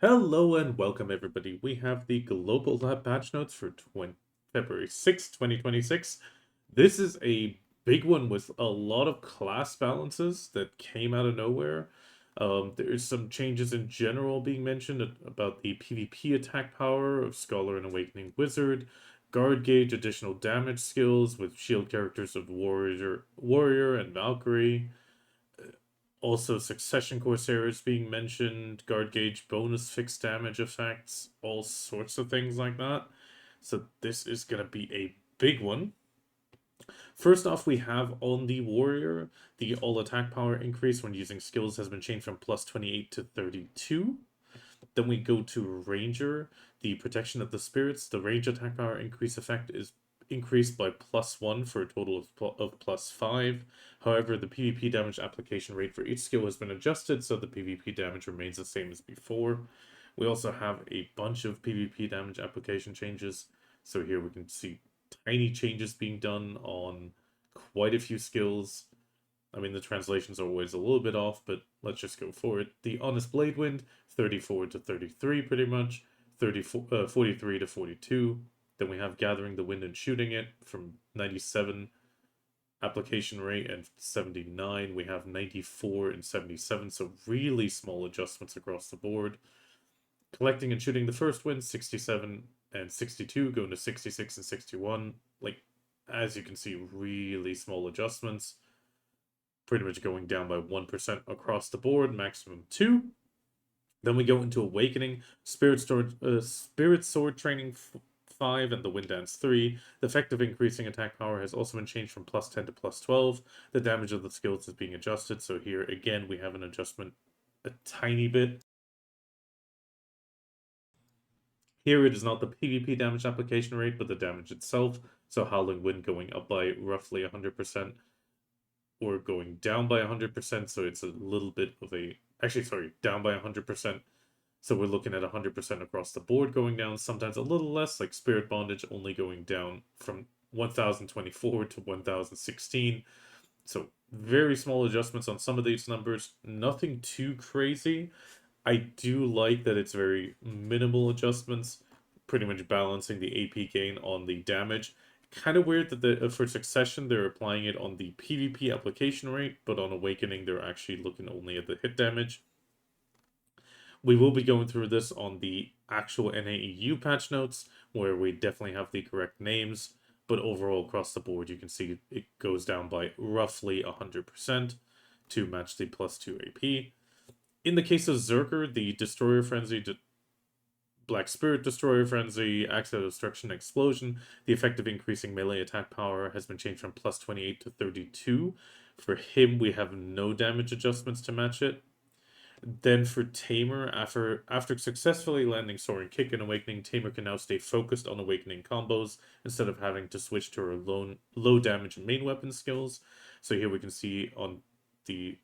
Hello and welcome everybody. We have the global lab patch notes for February 6th, 2026. This is a big one with a lot of class balances that came out of nowhere. There's some changes in general being mentioned about the PvP attack power of Scholar and Awakening Wizard, guard gauge additional damage skills with shield characters of Warrior and Valkyrie. Also, Succession Corsair is being mentioned, guard gauge bonus fixed damage effects, all sorts of things like that. So this is going to be a big one. First off, we have on the Warrior, the all attack power increase when using skills has been changed from plus 28 to 32. Then we go to Ranger, the Protection of the Spirits. The range attack power increase effect is increased by +1 for a total of +5. However, the PvP damage application rate for each skill has been adjusted, so the PvP damage remains the same as before. We also have a bunch of PvP damage application changes. So here we can see tiny changes being done on quite a few skills. I mean, the translations are always a little bit off, but let's just go for it. The Honest Blade Wind, 34 to 33 pretty much, 43 to 42. Then we have Gathering the Wind and Shooting It from 97 application rate and 79. We have 94 and 77, so really small adjustments across the board. Collecting and Shooting the First Wind, 67 and 62, going to 66 and 61. Like, as you can see, really small adjustments. Pretty much going down by 1% across the board, maximum 2. Then we go into Awakening, Spirit Sword Training 5 and the Wind Dance 3. The effect of increasing attack power has also been changed from +10 to +12. The damage of the skills is being adjusted, so here again we have an adjustment a tiny bit. Here it is not the PvP damage application rate, but the damage itself. So Howling Wind going up by roughly 100%, or going down by 100%, so it's a little bit of a... Actually, sorry, down by 100%. So we're looking at 100% across the board going down, sometimes a little less, like Spirit Bondage only going down from 1024 to 1016. So very small adjustments on some of these numbers, nothing too crazy. I do like that it's very minimal adjustments, pretty much balancing the AP gain on the damage. Kind of weird that for Succession they're applying it on the PvP application rate, but on Awakening they're actually looking only at the hit damage. We will be going through this on the actual NAEU patch notes, where we definitely have the correct names, but overall across the board you can see it goes down by roughly 100% to match the +2 AP. In the case of Berserker, the Destroyer Frenzy, Black Spirit Destroyer Frenzy, Axe of Destruction Explosion, the effect of increasing melee attack power has been changed from +28 to 32. For him, we have no damage adjustments to match it. Then for Tamer, after successfully landing Soaring Kick and Awakening, Tamer can now stay focused on Awakening combos instead of having to switch to her low damage main weapon skills. So here we can see on the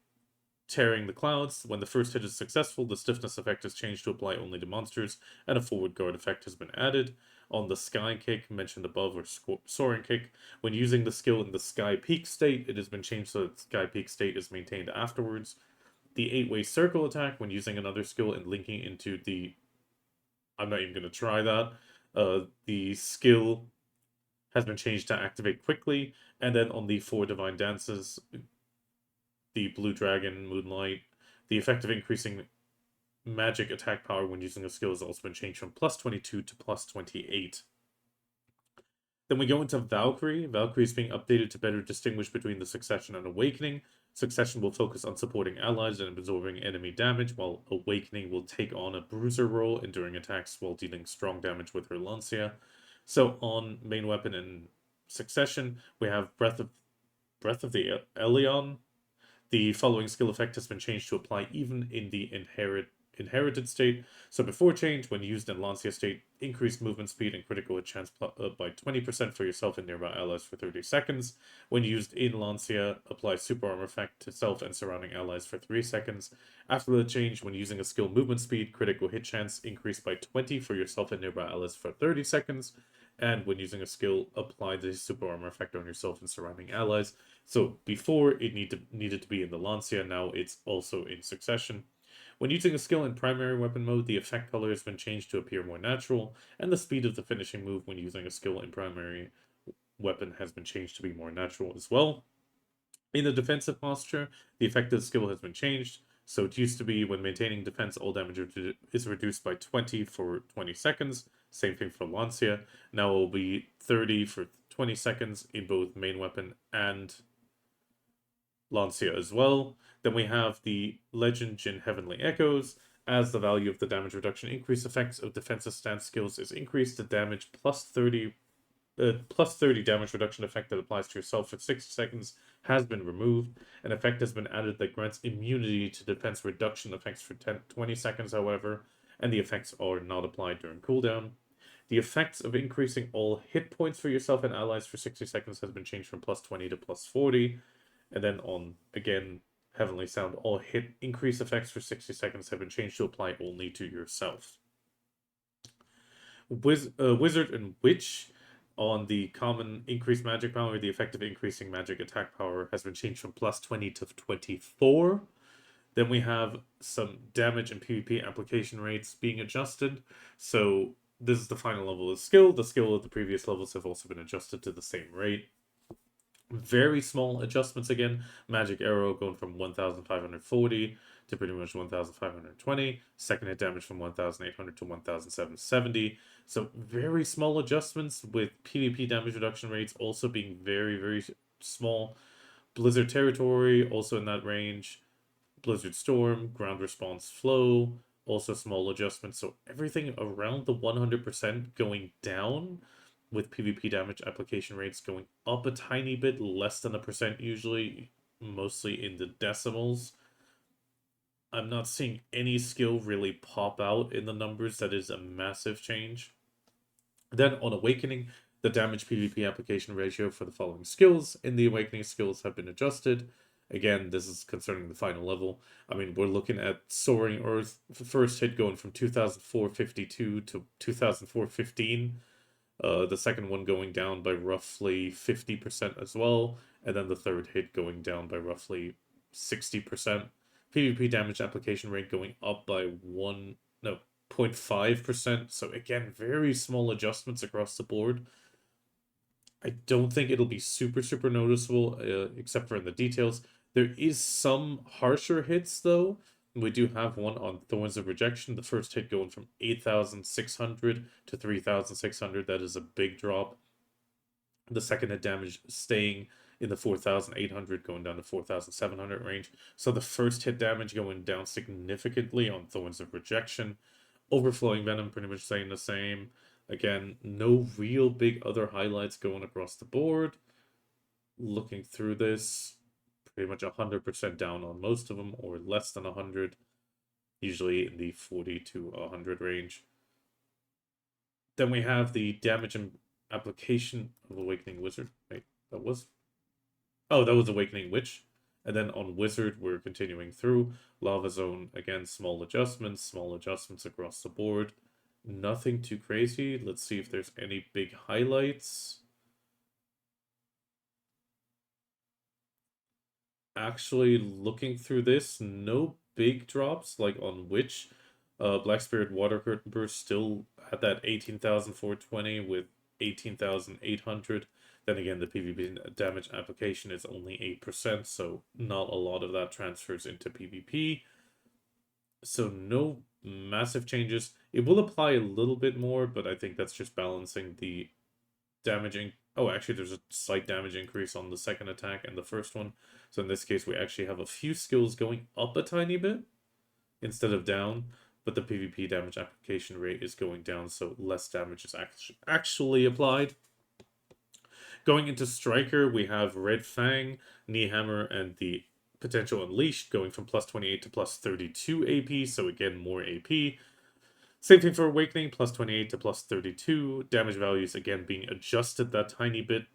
Tearing the Clouds, when the first hit is successful, the stiffness effect is changed to apply only to monsters, and a forward guard effect has been added. On the Sky Kick, mentioned above, or Soaring Kick, when using the skill in the Sky Peak state, it has been changed so that Sky Peak state is maintained afterwards. The 8-way circle attack, when using another skill and linking into the... I'm not even going to try that. The skill has been changed to activate quickly, and then on the 4 Divine Dances, the Blue Dragon, Moonlight, the effect of increasing magic attack power when using a skill has also been changed from +22 to +28. Then we go into Valkyrie. Valkyrie is being updated to better distinguish between the Succession and Awakening. Succession will focus on supporting allies and absorbing enemy damage, while Awakening will take on a bruiser role, enduring attacks while dealing strong damage with her Lancia. So on main weapon and Succession, we have Breath of the Elion. The following skill effect has been changed to apply even in the inherited state. So before change, when used in Lancia state, increase movement speed and critical hit chance by 20% for yourself and nearby allies for 30 seconds. When used in Lancia, apply super armor effect to self and surrounding allies for 3 seconds. After the change, when using a skill movement speed, critical hit chance increased by 20 for yourself and nearby allies for 30 seconds. And when using a skill, apply the super armor effect on yourself and surrounding allies. So before it needed to be in the Lancia, now it's also in Succession. When using a skill in primary weapon mode, the effect color has been changed to appear more natural, and the speed of the finishing move when using a skill in primary weapon has been changed to be more natural as well. In the defensive posture, the effective skill has been changed. So it used to be when maintaining defense, all damage is reduced by 20 for 20 seconds. Same thing for Lancia. Now it will be 30 for 20 seconds in both main weapon and Lancia as well. Then we have the Legend Jin Heavenly Echoes. As the value of the damage reduction increase effects of defensive stance skills is increased, the damage plus 30 damage reduction effect that applies to yourself for 60 seconds has been removed. An effect has been added that grants immunity to defense reduction effects for 20 seconds, however, and the effects are not applied during cooldown. The effects of increasing all hit points for yourself and allies for 60 seconds has been changed from plus 20 to plus 40. And then on, again, Heavenly Sound, all hit increase effects for 60 seconds have been changed to apply only to yourself. Wizard and Witch. On the common increased magic power, the effect of increasing magic attack power has been changed from plus 20 to 24. Then we have some damage and PvP application rates being adjusted. So this is the final level of skill. The skill of the previous levels have also been adjusted to the same rate. Very small adjustments again. Magic Arrow going from 1,540 to pretty much 1,520. Second hit damage from 1,800 to 1,770. So very small adjustments, with PvP damage reduction rates also being very, very small. Blizzard Territory also in that range. Blizzard Storm, Ground Response Flow, also small adjustments. So everything around the 100% going down, with PvP damage application rates going up a tiny bit, less than 1% usually, mostly in the decimals. I'm not seeing any skill really pop out in the numbers that is a massive change. Then on Awakening, the damage PvP application ratio for the following skills in the Awakening skills have been adjusted. Again, this is concerning the final level. I mean, we're looking at Soaring Earth, first hit going from 2,452 to 2,415. The second one going down by roughly 50% as well, and then the third hit going down by roughly 60%. PvP damage application rate going up by 0.5%. So again, very small adjustments across the board. I don't think it'll be super noticeable, except for in the details. There is some harsher hits though. We do have one on Thorns of Rejection. The first hit going from 8,600 to 3,600. That is a big drop. The second hit damage staying in the 4,800, going down to 4,700 range. So the first hit damage going down significantly on Thorns of Rejection. Overflowing Venom pretty much staying the same. Again, no real big other highlights going across the board. Looking through this, pretty much 100% down on most of them, or less than 100, usually in the 40 to 100 range. Then we have the damage and application of Awakening Wizard. Wait, that was Awakening Witch. And then on Wizard, we're continuing through. Lava Zone, again, small adjustments across the board. Nothing too crazy. Let's see if there's any big highlights. Actually, looking through this, no big drops, like on Witch. Black Spirit Water Curtain Burst still at that 18,420 with 18,800. Then again, the PvP damage application is only 8%, so not a lot of that transfers into PvP. So no massive changes. It will apply a little bit more, but I think that's just balancing the damaging. Oh, actually, there's a slight damage increase on the second attack and the first one. So in this case, we actually have a few skills going up a tiny bit instead of down, but the PvP damage application rate is going down, so less damage is actually applied. Going into Striker, we have Red Fang, Knee Hammer, and the Potential Unleashed going from plus 28 to plus 32 AP, so again, more AP. Same thing for Awakening, plus 28 to plus 32. Damage values, again, being adjusted that tiny bit.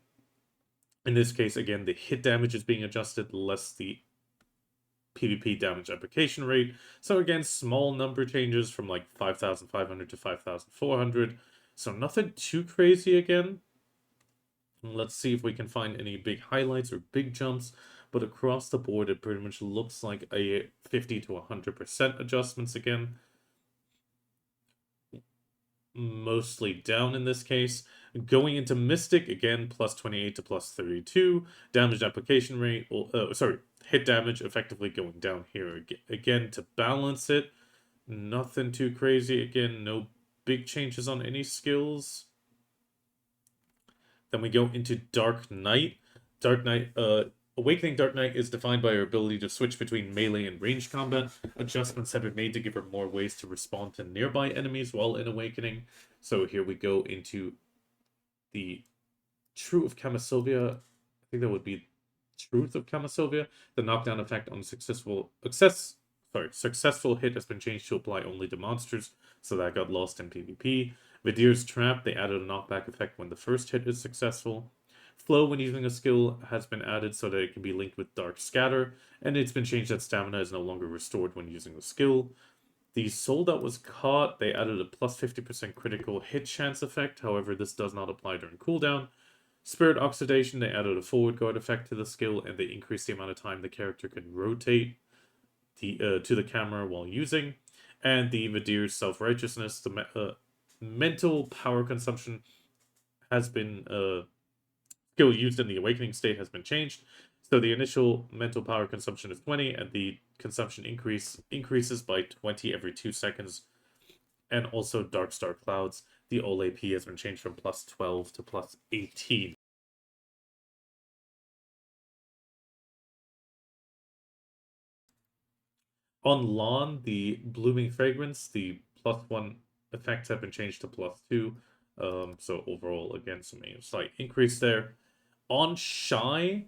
In this case, again, the hit damage is being adjusted, less the PvP damage application rate. So again, small number changes from like 5,500 to 5,400. So nothing too crazy again. Let's see if we can find any big highlights or big jumps. but across the board it pretty much looks like a 50 to 100% adjustments again. Mostly down in this case. Going into Mystic, again, plus 28 to plus 32. Damage application rate, hit damage effectively going down here again to balance it. Nothing too crazy. Again, no big changes on any skills. Then we go into Dark Knight. Awakening Dark Knight is defined by her ability to switch between melee and ranged combat. Adjustments have been made to give her more ways to respond to nearby enemies while in Awakening. So here we go into the Truth of Camisylvia. I think that would be Truth of Camisylvia. The knockdown effect on successful hit has been changed to apply only to monsters, so that got lost in PvP. Vidir's Trap, they added a knockback effect when the first hit is successful. Flow when using a skill has been added so that it can be linked with Dark Scatter, and it's been changed that stamina is no longer restored when using the skill. The Soul that was caught, they added a plus 50% critical hit chance effect, however this does not apply during cooldown. Spirit Oxidation, they added a forward guard effect to the skill, and they increased the amount of time the character can rotate to the camera while using. And the Vidir's Self-Righteousness, the mental power consumption has been skill used in the Awakening state has been changed. So the initial mental power consumption is 20, and the consumption increases by 20 every 2 seconds. And also Dark Star Clouds, the all AP has been changed from plus 12 to plus 18. On Lahn, the Blooming Fragrance, the +1 effects have been changed to +2. So overall, again, some slight increase there. On Shai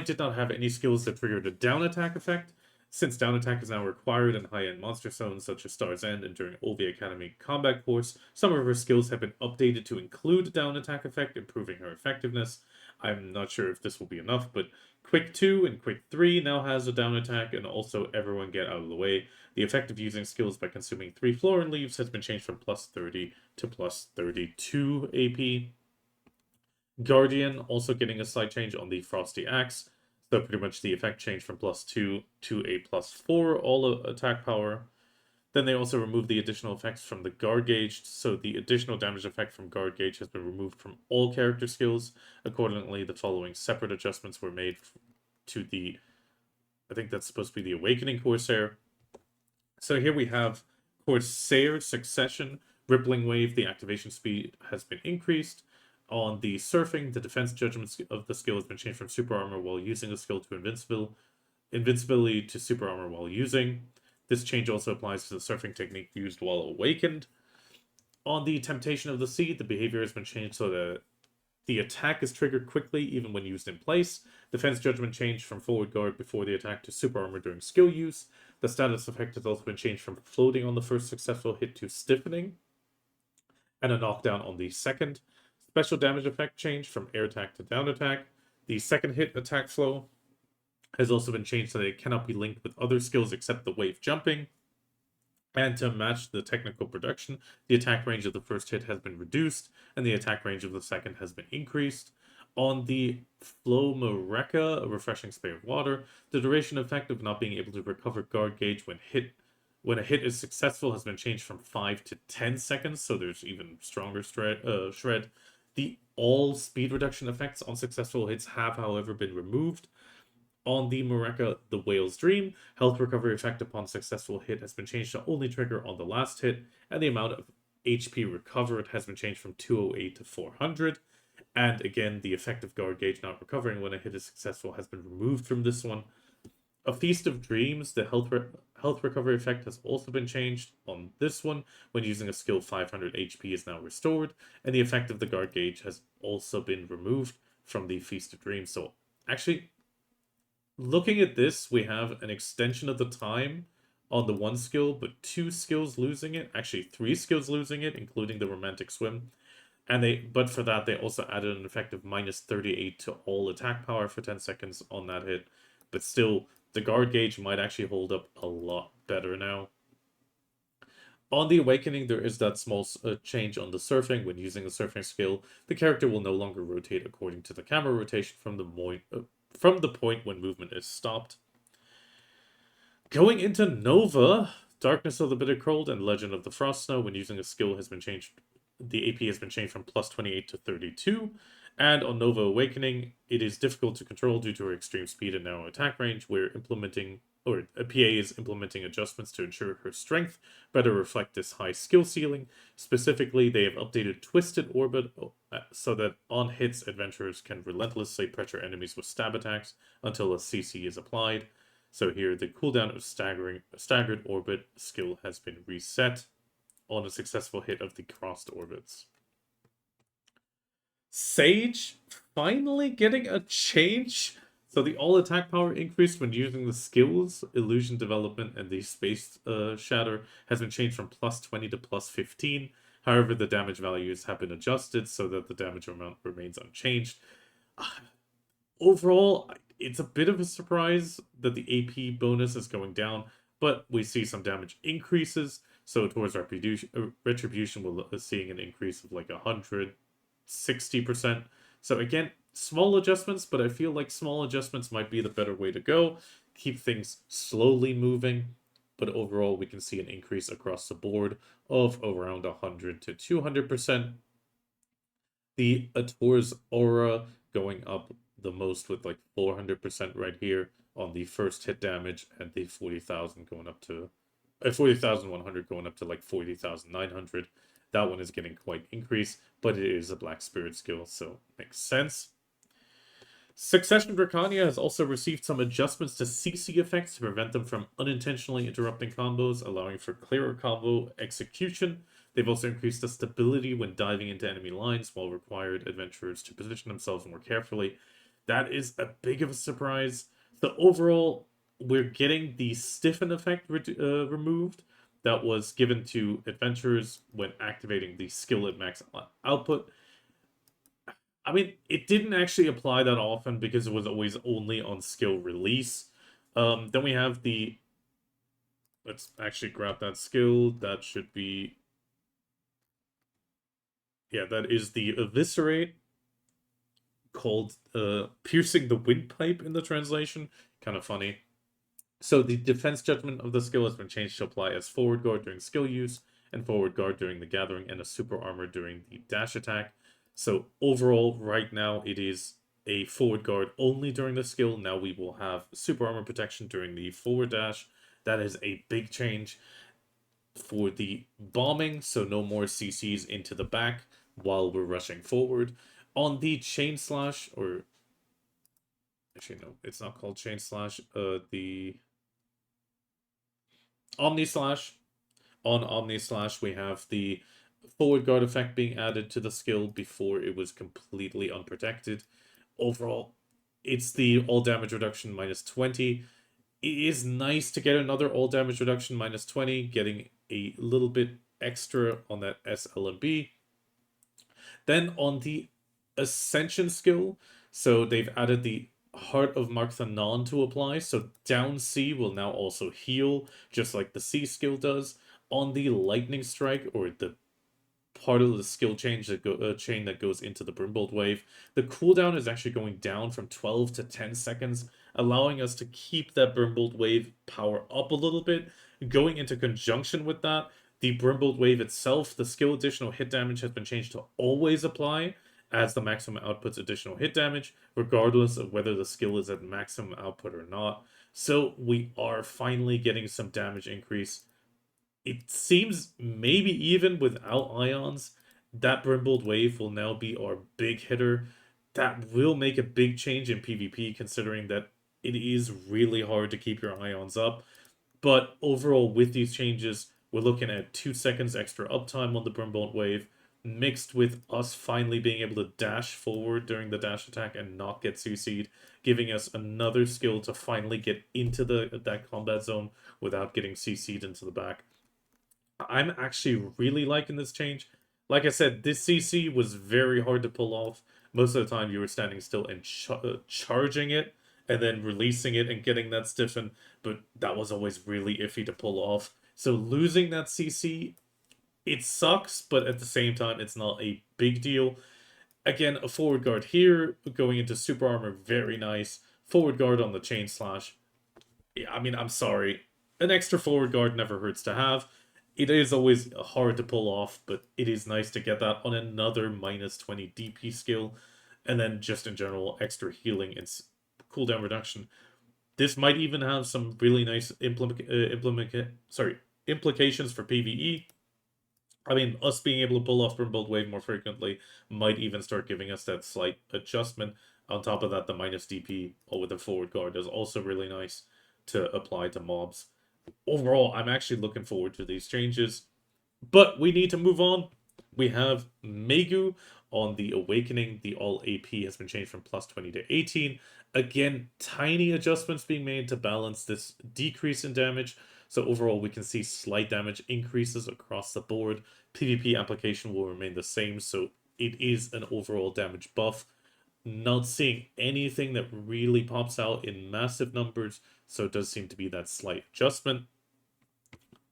did not have any skills that triggered a down attack effect. Since down attack is now required in high-end monster zones such as Star's End and during Olvia Academy combat course, some of her skills have been updated to include down attack effect, improving her effectiveness. I'm not sure if this will be enough, but Quick 2 and Quick 3 now has a down attack, and also Everyone Get Out of the Way. The effect of using skills by consuming 3 Florin Leaves has been changed from plus 30 to plus 32 AP. Guardian also getting a slight change on the Frosty Axe. So pretty much the effect changed from +2 to a +4 all attack power. Then they also removed the additional effects from the guard gauge, so the additional damage effect from guard gauge has been removed from all character skills. Accordingly, the following separate adjustments were made to the, I think that's supposed to be the Awakening Corsair. So here we have Corsair Succession, Rippling Wave, the activation speed has been increased. On the Surfing, the defense judgment of the skill has been changed from Super Armor while using the skill to Invincibility to Super Armor while using. This change also applies to the Surfing technique used while awakened. On the Temptation of the Sea, the behavior has been changed so that the attack is triggered quickly even when used in place. Defense Judgment changed from Forward Guard before the attack to Super Armor during skill use. The status effect has also been changed from Floating on the first successful hit to Stiffening, and a knockdown on the second. Special damage effect changed from air attack to down attack. The second hit attack flow has also been changed so that it cannot be linked with other skills except the wave jumping. And to match the technical production, the attack range of the first hit has been reduced, and the attack range of the second has been increased. On the Flow Mareka, a refreshing spray of water, the duration effect of not being able to recover guard gauge when a hit is successful has been changed from 5 to 10 seconds, so there's even stronger shred. The all speed reduction effects on successful hits have, however, been removed. On the Mareka, the Whale's Dream, health recovery effect upon successful hit has been changed to only trigger on the last hit, and the amount of HP recovered has been changed from 208 to 400. And again, the effective guard gauge not recovering when a hit is successful has been removed from this one. A Feast of Dreams, the health recovery effect has also been changed on this one. When using a skill, 500 HP is now restored, and the effect of the guard gauge has also been removed from the Feast of Dreams. So actually, looking at this, we have an extension of the time on the one skill, but 2 skills losing it. Actually, 3 skills losing it, including the Romantic Swim. But for that, they also added an effect of -38 to all attack power for 10 seconds on that hit. But still, the guard gauge might actually hold up a lot better now. On the Awakening, there is that small change on the Surfing. When using the Surfing skill, the character will no longer rotate according to the camera rotation from from the point when movement is stopped. Going into Nova, Darkness of the Bitter Cold and Legend of the Frost Snow, when using a skill has been changed, the AP has been changed from plus 28 to 32. And on Nova Awakening, it is difficult to control due to her extreme speed and narrow attack range. We're implementing, or a PA is implementing adjustments to ensure her strength better reflect this high skill ceiling. Specifically, they have updated Twisted Orbit so that on hits, adventurers can relentlessly pressure enemies with stab attacks until a CC is applied. So here, the cooldown of Staggered Orbit skill has been reset on a successful hit of the crossed orbits. Sage finally getting a change. So the all attack power increased when using the skills, illusion development, and the space shatter has been changed from plus 20 to plus 15. However, the damage values have been adjusted so that the damage amount remains unchanged. Overall, it's a bit of a surprise that the AP bonus is going down, but we see some damage increases. So towards Retribution, we're seeing an increase of like 160%. So again, small adjustments, but I feel like small adjustments might be the better way to go. Keep things slowly moving, but overall we can see an increase across the board of around 100 to 200%. The Ator's Aura going up the most with like 400% right here on the first hit damage, and the 40,000 going up to 40,100 going up to like 40,900. That one is getting quite increased, but it is a Black Spirit skill, so makes sense. Succession Drakania has also received some adjustments to CC effects to prevent them from unintentionally interrupting combos, allowing for clearer combo execution. They've also increased the stability when diving into enemy lines, while required adventurers to position themselves more carefully. That is a big of a surprise. So overall, we're getting the stiffen effect removed that was given to adventurers when activating the skill at max output. I mean, it didn't actually apply that often because it was always only on skill release. Then we have the... Let's actually grab that skill. That should be... Yeah, that is the Eviscerate, called Piercing the Windpipe in the translation. Kind of funny. So the defense judgment of the skill has been changed to apply as forward guard during skill use, and forward guard during the gathering, and a super armor during the dash attack. So overall, right now, it is a forward guard only during the skill. Now we will have super armor protection during the forward dash. That is a big change for the bombing, so no more CCs into the back while we're rushing forward. On the chain slash, or actually no, it's not called chain slash, the Omni Slash. On Omni Slash, we have the forward guard effect being added to the skill before it was completely unprotected. Overall, it's the all damage reduction minus 20. It is nice to get another all damage reduction minus 20, getting a little bit extra on that SLMB. Then on the Ascension skill, so they've added the Heart of Markthanon to apply, so down C will now also heal, just like the C skill does. On the Lightning Strike, or the part of the skill change that chain that goes into the Brimbolt Wave, the cooldown is actually going down from 12 to 10 seconds, allowing us to keep that Brimbolt Wave power up a little bit. Going into conjunction with that, the Brimbolt Wave itself, the skill additional hit damage has been changed to always apply, as the maximum outputs additional hit damage, regardless of whether the skill is at maximum output or not. So we are finally getting some damage increase. It seems maybe even without ions, that Brimbolt Wave will now be our big hitter. That will make a big change in PvP, considering that it is really hard to keep your ions up. But overall, with these changes, we're looking at 2 seconds extra uptime on the Brimbolt Wave, mixed with us finally being able to dash forward during the dash attack and not get CC'd, giving us another skill to finally get into that combat zone without getting CC'd into the back. I'm actually really liking this change. Like I said, this CC was very hard to pull off. Most of the time you were standing still and charging it, and then releasing it and getting that stiffen, but that was always really iffy to pull off. So losing that CC, it sucks, but at the same time, it's not a big deal. Again, a forward guard here, going into super armor, very nice. Forward guard on the chain slash. Yeah, I mean, I'm sorry. An extra forward guard never hurts to have. It is always hard to pull off, but it is nice to get that on another minus 20 DP skill. And then just in general, extra healing and cooldown reduction. This might even have some really nice implications for PvE. I mean, us being able to pull off Brimbold Wave more frequently might even start giving us that slight adjustment. On top of that, the minus DP with the forward guard is also really nice to apply to mobs. Overall, I'm actually looking forward to these changes. But we need to move on. We have Maegu on the Awakening. The all AP has been changed from plus 20 to 18. Again, tiny adjustments being made to balance this decrease in damage. So overall, we can see slight damage increases across the board. PvP application will remain the same, so it is an overall damage buff. Not seeing anything that really pops out in massive numbers, so it does seem to be that slight adjustment.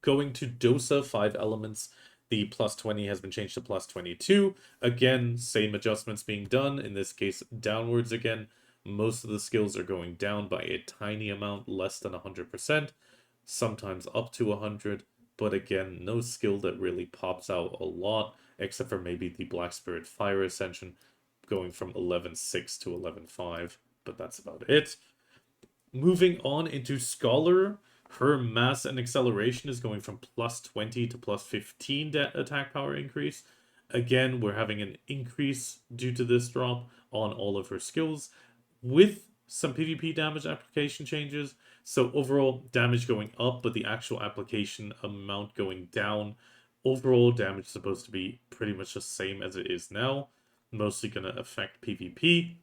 Going to Dosa, 5 elements. The plus 20 has been changed to plus 22. Again, same adjustments being done. In this case, downwards again. Most of the skills are going down by a tiny amount, less than 100%. Sometimes up to 100. But again, no skill that really pops out a lot, except for maybe the Black Spirit Fire Ascension, going from 11.6 to 11.5. But that's about it. Moving on into Scholar, her mass and acceleration is going from plus 20 to plus 15 attack power increase. Again, we're having an increase due to this drop on all of her skills with some PvP damage application changes. So overall damage going up, but the actual application amount going down. Overall damage is supposed to be pretty much the same as it is now. Mostly going to affect PvE.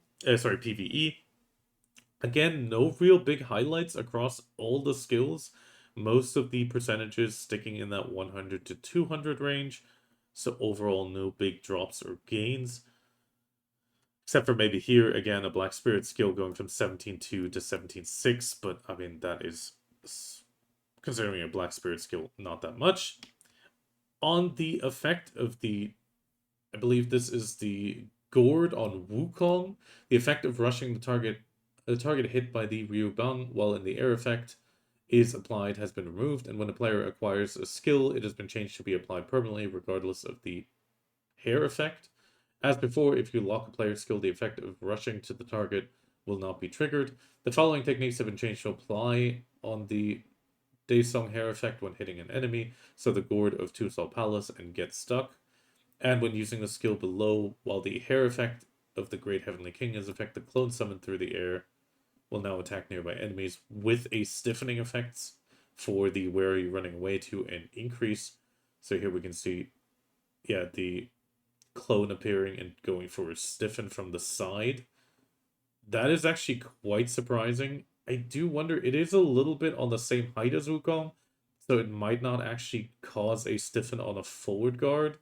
Again, no real big highlights across all the skills. Most of the percentages sticking in that 100 to 200 range. So overall, no big drops or gains. Except for maybe here, again, a Black Spirit skill going from 17.2 to 17.6. But, I mean, that is, considering a Black Spirit skill, not that much. On the effect of the, I believe this is the Gourd on Wukong. The effect of rushing the target hit by the Ryuban while in the air effect is applied has been removed, and when a player acquires a skill, it has been changed to be applied permanently regardless of the hair effect. As before, if you lock a player's skill, the effect of rushing to the target will not be triggered. The following techniques have been changed to apply on the Daesong hair effect when hitting an enemy, so the Gourd of Tusal Palace and Get Stuck. And when using the skill below, while the hair effect of the Great Heavenly King is effect, the clone summoned through the air will now attack nearby enemies with a stiffening effects for the where are you running away to an increase. So here we can see, yeah, the clone appearing and going for a stiffen from the side. That is actually quite surprising. I do wonder, it is a little bit on the same height as Wukong, so it might not actually cause a stiffen on a forward guard,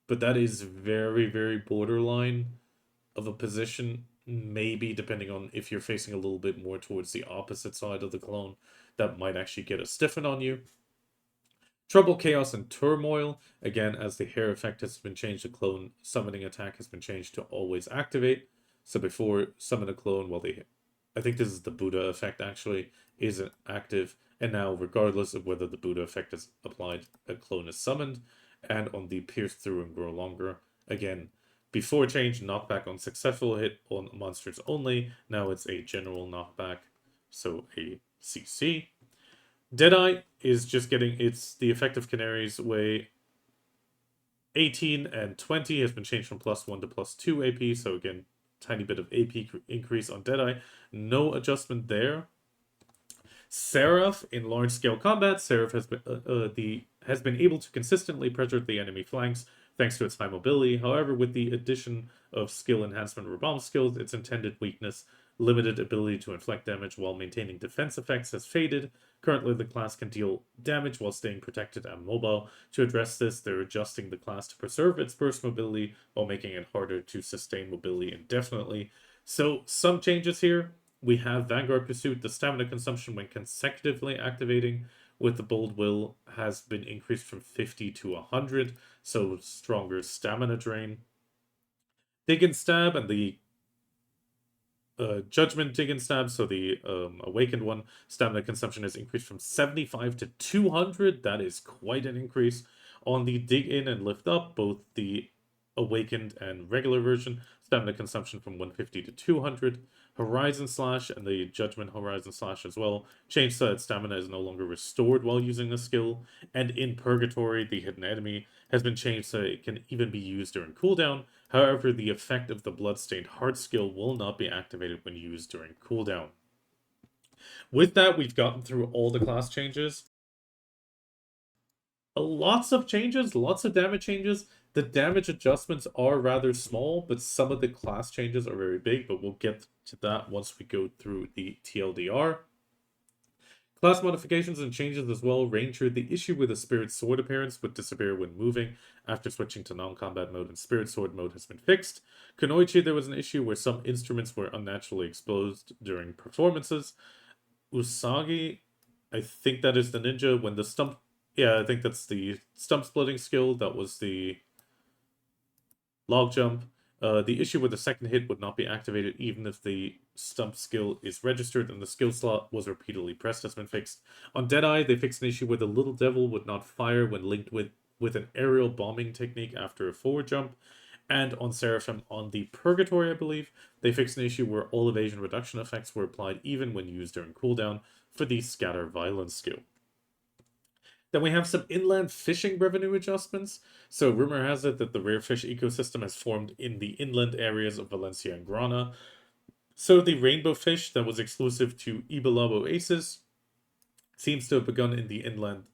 but that is very, very borderline of a position. Maybe depending on if you're facing a little bit more towards the opposite side of the clone, that might actually get a stiffen on you. Trouble, Chaos, and Turmoil. Again, as the hair effect has been changed, the clone summoning attack has been changed to always activate. So before summon a clone while they, I think this is the Buddha effect actually, isn't active. And now, regardless of whether the Buddha effect is applied, a clone is summoned. And on the Pierce Through and Grow Longer, again, before change, knockback on successful hit on monsters only. Now it's a general knockback, so a CC. Deadeye is just getting the effect of Canary's Way 18 and 20 has been changed from +1 to +2 AP, so again, tiny bit of AP increase on Deadeye. No adjustment there. Seraph in large-scale combat, Seraph has been able to consistently pressure the enemy flanks thanks to its high mobility. However, with the addition of skill enhancement or bomb skills, its intended weakness, limited ability to inflict damage while maintaining defense effects, has faded. Currently, the class can deal damage while staying protected and mobile. To address this, they're adjusting the class to preserve its burst mobility while making it harder to sustain mobility indefinitely. So, some changes here. We have Vanguard Pursuit. The stamina consumption when consecutively activating with the Bold Will has been increased from 50 to 100, so stronger stamina drain. Dig and Stab and the Judgment Dig and Stab, so the Awakened one, stamina consumption has increased from 75 to 200. That is quite an increase. On the Dig In and Lift Up, both the Awakened and regular version, stamina consumption from 150 to 200. Horizon Slash and the Judgment Horizon Slash as well change so that stamina is no longer restored while using the skill. And in Purgatory, the hidden enemy has been changed so it can even be used during cooldown. However, the effect of the Bloodstained Heart skill will not be activated when used during cooldown. With that, we've gotten through all the class changes. Lots of changes, lots of damage changes. The damage adjustments are rather small, but some of the class changes are very big, but we'll get to that once we go through the TLDR. Class modifications and changes as well. Ranger, the issue with the Spirit Sword appearance would disappear when moving after switching to non-combat mode, and Spirit Sword mode has been fixed. Kunoichi, there was an issue where some instruments were unnaturally exposed during performances. Usagi, I think that is the ninja when the stump... Yeah, I think that's the stump splitting skill. That was the log jump. The issue with the second hit would not be activated even if the stump skill is registered and the skill slot was repeatedly pressed has been fixed. On Deadeye, they fixed an issue where the Little Devil would not fire when linked with an aerial bombing technique after a forward jump. And on Seraph, on the Purgatory, I believe, they fixed an issue where all evasion reduction effects were applied even when used during cooldown for the Scatter Violence skill. Then we have some inland fishing revenue adjustments. So rumor has it that the rare fish ecosystem has formed in the inland areas of Valencia and Grana. So the rainbow fish that was exclusive to Ibalab Oasis seems to have begun in the inland,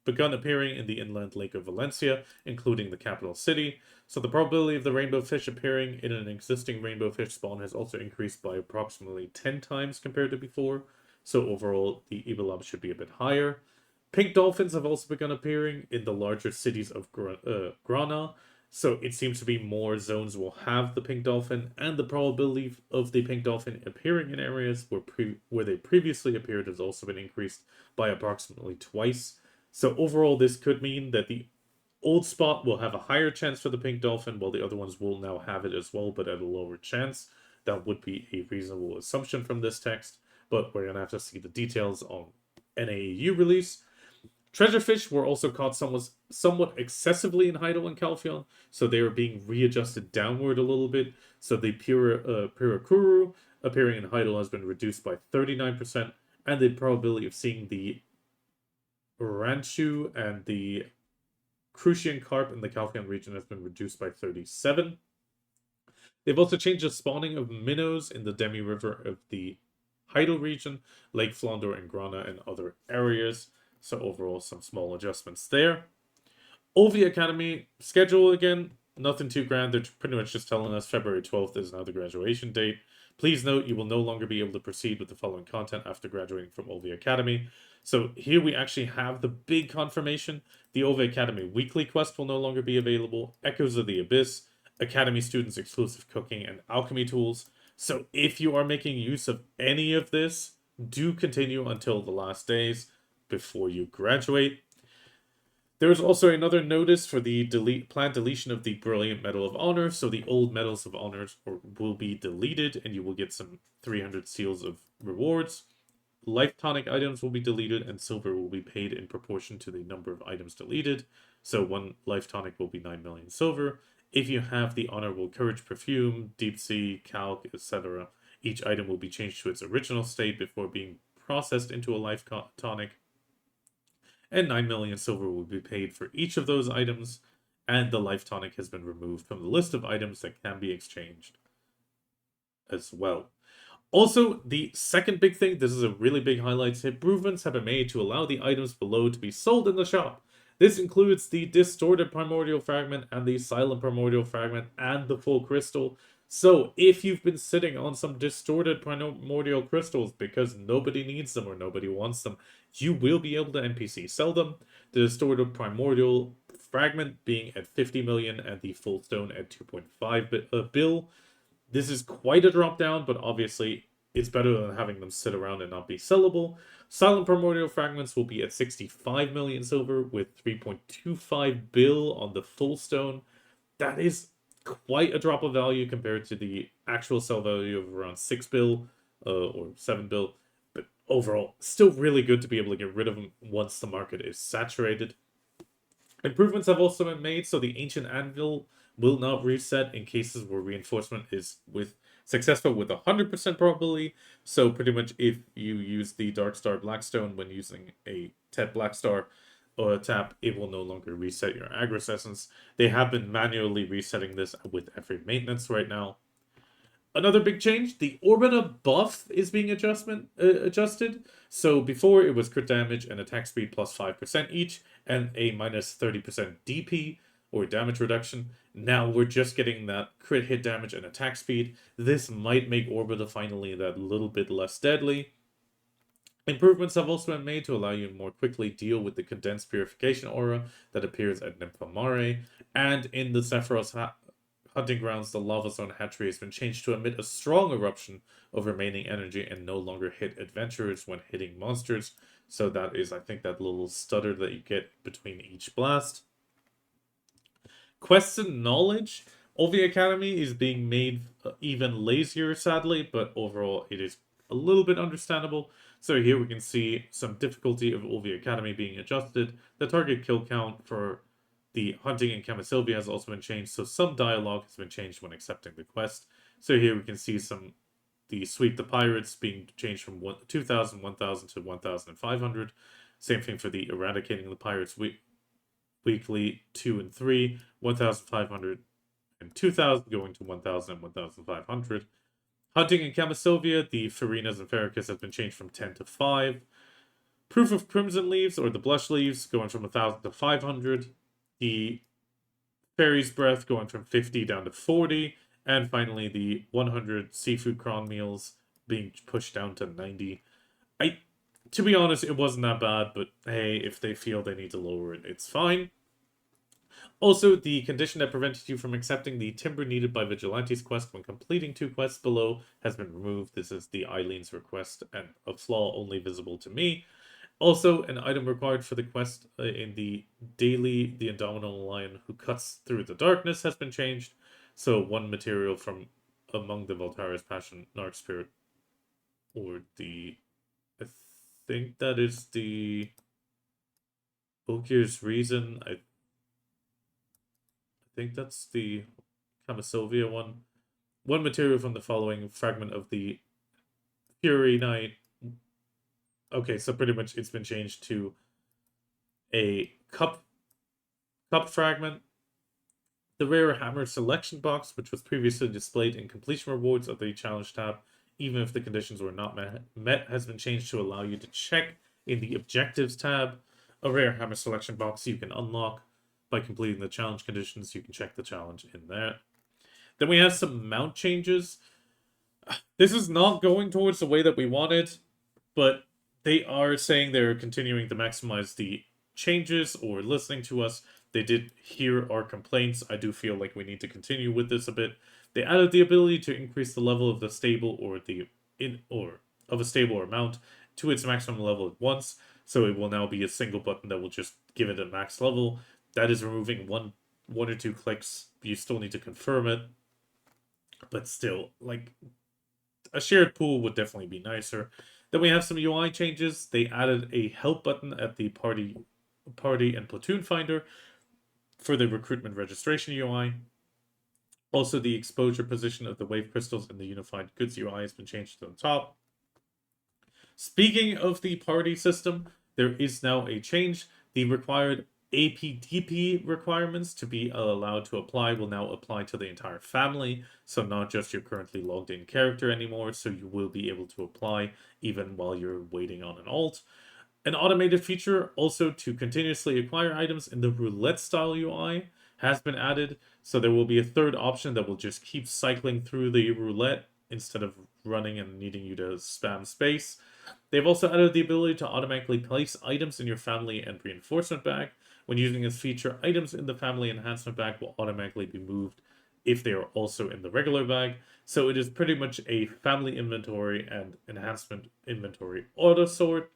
begun appearing in the inland lake of Valencia, including the capital city. So the probability of the rainbow fish appearing in an existing rainbow fish spawn has also increased by approximately 10 times compared to before. So overall, the Ibalab should be a bit higher. Pink dolphins have also begun appearing in the larger cities of Grana, so it seems to be more zones will have the pink dolphin, and the probability of the pink dolphin appearing in areas where they previously appeared has also been increased by approximately twice. So overall, this could mean that the old spot will have a higher chance for the pink dolphin, while the other ones will now have it as well, but at a lower chance. That would be a reasonable assumption from this text, but we're going to have to see the details on NAEU release. Treasurefish were also caught somewhat excessively in Heidel and Calphion, so they are being readjusted downward a little bit. So the Pirakuru appearing in Heidel has been reduced by 39%, and the probability of seeing the Ranchu and the Crucian Carp in the Calphion region has been reduced by 37%. They've also changed the spawning of minnows in the Demi River of the Heidel region, Lake Flondor and Grana, and other areas. So overall, some small adjustments there. Olvia Academy schedule again, nothing too grand. They're pretty much just telling us February 12th is now the graduation date. Please note you will no longer be able to proceed with the following content after graduating from Olvia Academy. So here we actually have the big confirmation. The Olvia Academy weekly quest will no longer be available. Echoes of the Abyss, Academy students exclusive cooking and alchemy tools. So if you are making use of any of this, do continue until the last days before you graduate. There is also another notice for the planned deletion of the Brilliant Medal of Honor, so the old Medals of Honor will be deleted, and you will get some 300 seals of rewards. Life tonic items will be deleted, and silver will be paid in proportion to the number of items deleted. So one life tonic will be 9 million silver. If you have the Honorable Courage Perfume, Deep Sea, Calc, etc., each item will be changed to its original state before being processed into a life tonic. And 9 million silver will be paid for each of those items, and the life tonic has been removed from the list of items that can be exchanged as well. Also, the second big thing, this is a really big highlight, improvements have been made to allow the items below to be sold in the shop. This includes the Distorted Primordial Fragment and the Silent Primordial Fragment and the Full Crystal. So, if you've been sitting on some distorted primordial crystals because nobody needs them or nobody wants them, you will be able to NPC sell them. The distorted primordial fragment being at 50 million and the full stone at 2.5 bill. This is quite a drop down, but obviously it's better than having them sit around and not be sellable. Silent primordial fragments will be at 65 million silver with 3.25 bill on the full stone. That is quite a drop of value compared to the actual sell value of around 6 bill or 7 bill. But overall, still really good to be able to get rid of them once the market is saturated. Improvements have also been made, so the Ancient Anvil will not reset in cases where reinforcement is successful with 100% probability. So pretty much if you use the Darkstar Blackstone when using a Tet Blackstar or a tap, it will no longer reset your Agris Essence. They have been manually resetting this with every maintenance right now. Another big change, the Orbita buff is being adjusted. So before it was crit damage and attack speed plus 5% each, and a minus 30% DP, or damage reduction. Now we're just getting that crit hit damage and attack speed. This might make Orbita finally that little bit less deadly. Improvements have also been made to allow you to more quickly deal with the condensed purification aura that appears at Nympha Mare, and in the Sephiroth hunting grounds, the Lava Zone hatchery has been changed to emit a strong eruption of remaining energy and no longer hit adventurers when hitting monsters. So that is, I think, that little stutter that you get between each blast. Quests and knowledge. Olvia Academy is being made even lazier, sadly, but overall it is a little bit understandable. So here we can see some difficulty of Olvia Academy being adjusted. The target kill count for the hunting in Camisylvia has also been changed, so some dialogue has been changed when accepting the quest. So here we can see the Sweep the Pirates being changed from 2,000, 1,000 to 1,500. Same thing for the Eradicating the Pirates weekly 2 and 3, 1,500 and 2,000 going to 1,000 and 1,500. Hunting in Camisylvia, the Farinas and Farrakis have been changed from 10 to 5. Proof of Crimson Leaves, or the Blush Leaves, going from 1,000 to 500. The Fairy's Breath going from 50 down to 40. And finally, the 100 Seafood Cron Meals being pushed down to 90. To be honest, it wasn't that bad, but hey, if they feel they need to lower it, it's fine. Also, the condition that prevented you from accepting the timber needed by Vigilante's quest when completing 2 quests below has been removed. This is the Eileen's request and a flaw only visible to me. Also, an item required for the quest in the daily, the Indomitable Lion who cuts through the darkness has been changed. So one material from among the Voltara's Passion, Narc Spirit, or the... I think that is the Okir's Reason. I think that's the Camisylvia one. One material from the following fragment of the Fury Knight. Okay, so pretty much it's been changed to a cup fragment. The rare hammer selection box, which was previously displayed in completion rewards of the challenge tab, even if the conditions were not met, has been changed to allow you to check in the objectives tab. A rare hammer selection box you can unlock by completing the challenge conditions. You can check the challenge in there. Then we have some mount changes. This is not going towards the way that we wanted, but they are saying they're continuing to maximize the changes or listening to us. They did hear our complaints. I do feel like we need to continue with this a bit. They added the ability to increase the level of the stable or of a stable or mount to its maximum level at once. So it will now be a single button that will just give it a max level. That is removing one or two clicks. You still need to confirm it. But still, like, a shared pool would definitely be nicer. Then we have some UI changes. They added a help button at the party and platoon finder for the recruitment registration UI. Also, the exposure position of the wave crystals in the unified goods UI has been changed to the top. Speaking of the party system, there is now a change. The required APDP requirements to be allowed to apply will now apply to the entire family, so not just your currently logged in character anymore, so you will be able to apply even while you're waiting on an alt. An automated feature also to continuously acquire items in the roulette style UI has been added, so there will be a third option that will just keep cycling through the roulette instead of running and needing you to spam space. They've also added the ability to automatically place items in your family and reinforcement bag. When using this feature, items in the family enhancement bag will automatically be moved if they are also in the regular bag. So it is pretty much a family inventory and enhancement inventory auto sort.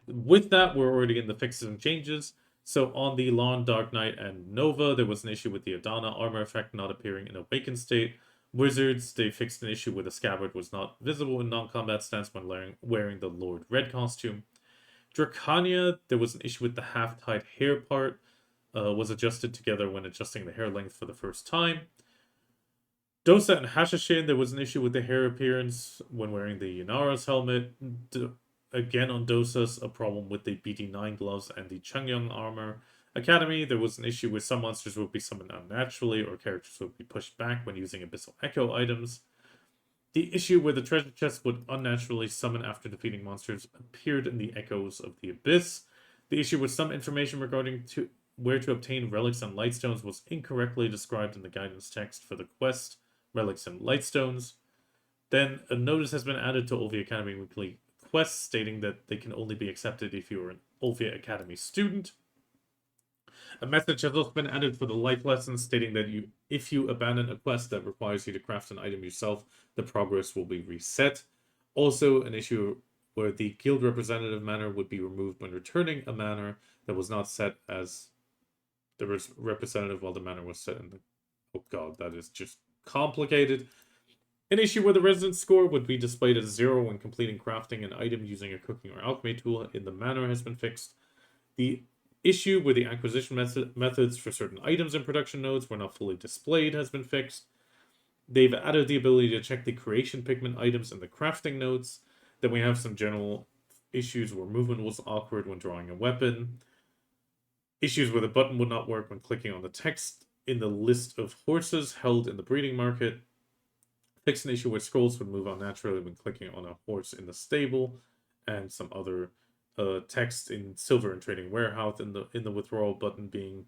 With that, we're already in the fixes and changes. So on the Lahn, Dark Knight, and Nova, there was an issue with the Adana armor effect not appearing in awakened state. Wizards, they fixed an issue where the scabbard was not visible in non-combat stance when wearing the Lord Red costume. Drakania, there was an issue with the half-tied hair part, was adjusted together when adjusting the hair length for the first time. Dosa and Hashashin, there was an issue with the hair appearance when wearing the Yanara's helmet. Again on Dosa's, a problem with the BD9 gloves and the Changyang armor. Academy, there was an issue where some monsters would be summoned unnaturally or characters would be pushed back when using Abyssal Echo items. The issue where the treasure chest would unnaturally summon after defeating monsters appeared in the Echoes of the Abyss. The issue with some information regarding where to obtain relics and lightstones was incorrectly described in the guidance text for the quest, Relics and Lightstones. Then a notice has been added to Olvia Academy weekly quests stating that they can only be accepted if you are an Olvia Academy student. A message has also been added for the life lessons stating that if you abandon a quest that requires you to craft an item yourself, the progress will be reset. Also, an issue where the guild representative manor would be removed when returning a manor that was not set as the representative while the manor was set in the... Oh god, that is just complicated. An issue where the residence score would be displayed as 0 when completing crafting an item using a cooking or alchemy tool in the manor has been fixed. The issue where the acquisition methods for certain items in production nodes were not fully displayed has been fixed. They've added the ability to check the creation pigment items in the crafting nodes. Then we have some general issues where movement was awkward when drawing a weapon. Issues where the button would not work when clicking on the text in the list of horses held in the breeding market. Fixed an issue where scrolls would move unnaturally when clicking on a horse in the stable, and some other text in Silver and Trading Warehouse in the withdrawal button being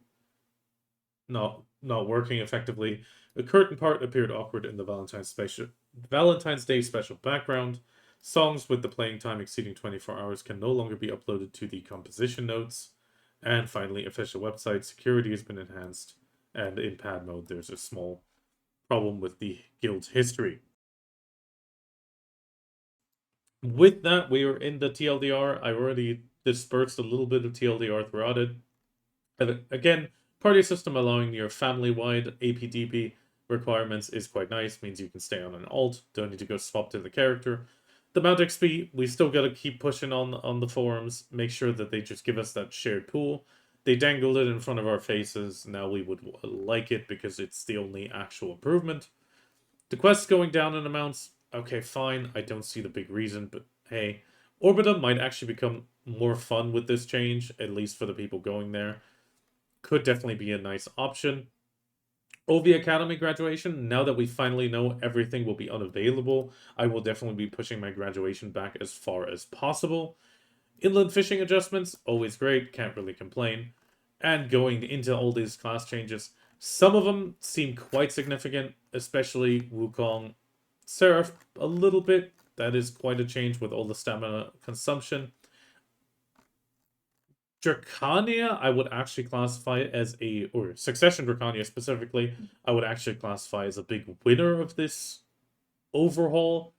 not working effectively. The curtain part appeared awkward in the Valentine's Day special background. Songs with the playing time exceeding 24 hours can no longer be uploaded to the composition notes. And finally, official website security has been enhanced, and in pad mode there's a small problem with the guild's history. With that, we are in the TLDR. I already dispersed a little bit of TLDR throughout it. Again, party system allowing your family-wide APDP requirements is quite nice. Means you can stay on an alt. Don't need to go swap to the character. The mount XP, we still got to keep pushing on the forums. Make sure that they just give us that shared pool. They dangled it in front of our faces. Now we would like it because it's the only actual improvement. The quests going down in amounts, okay, fine. I don't see the big reason, but hey. Orbita might actually become more fun with this change, at least for the people going there. Could definitely be a nice option. Olvia Academy graduation, now that we finally know everything will be unavailable, I will definitely be pushing my graduation back as far as possible. Inland fishing adjustments, always great, can't really complain. And going into all these class changes, some of them seem quite significant, especially Wukong. Seraph, a little bit. That is quite a change with all the stamina consumption. Drakania, I would actually classify as or Succession Drakania specifically, I would actually classify as a big winner of this overhaul.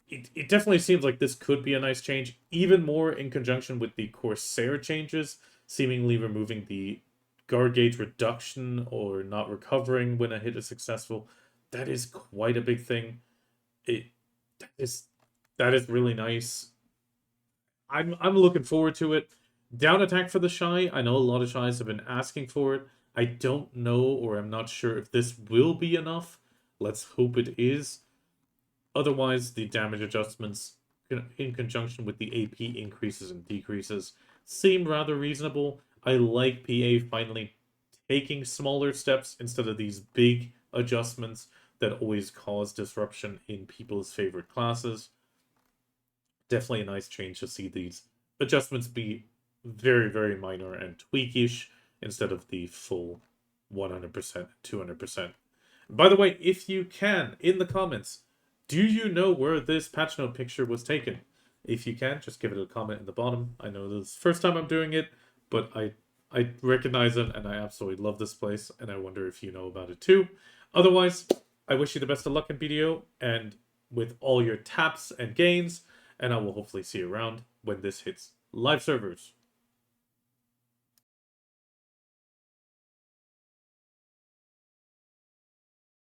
It definitely seems like this could be a nice change, even more in conjunction with the Corsair changes, seemingly removing the guard gauge reduction or not recovering when a hit is successful. That is quite a big thing. That is really nice. I'm looking forward to it. Down attack for the Shai. I know a lot of Shais have been asking for it. I don't know, or I'm not sure if this will be enough. Let's hope it is. Otherwise, the damage adjustments in conjunction with the AP increases and decreases seem rather reasonable. I like PA finally taking smaller steps instead of these big adjustments that always cause disruption in people's favorite classes. Definitely a nice change to see these adjustments be very, very minor and tweakish instead of the full 100%, 200%. By the way, if you can, in the comments, do you know where this patch note picture was taken? If you can, just give it a comment in the bottom. I know this is the first time I'm doing it, but I recognize it and I absolutely love this place, and I wonder if you know about it too. Otherwise, I wish you the best of luck in BDO and with all your taps and gains, and I will hopefully see you around when this hits live servers.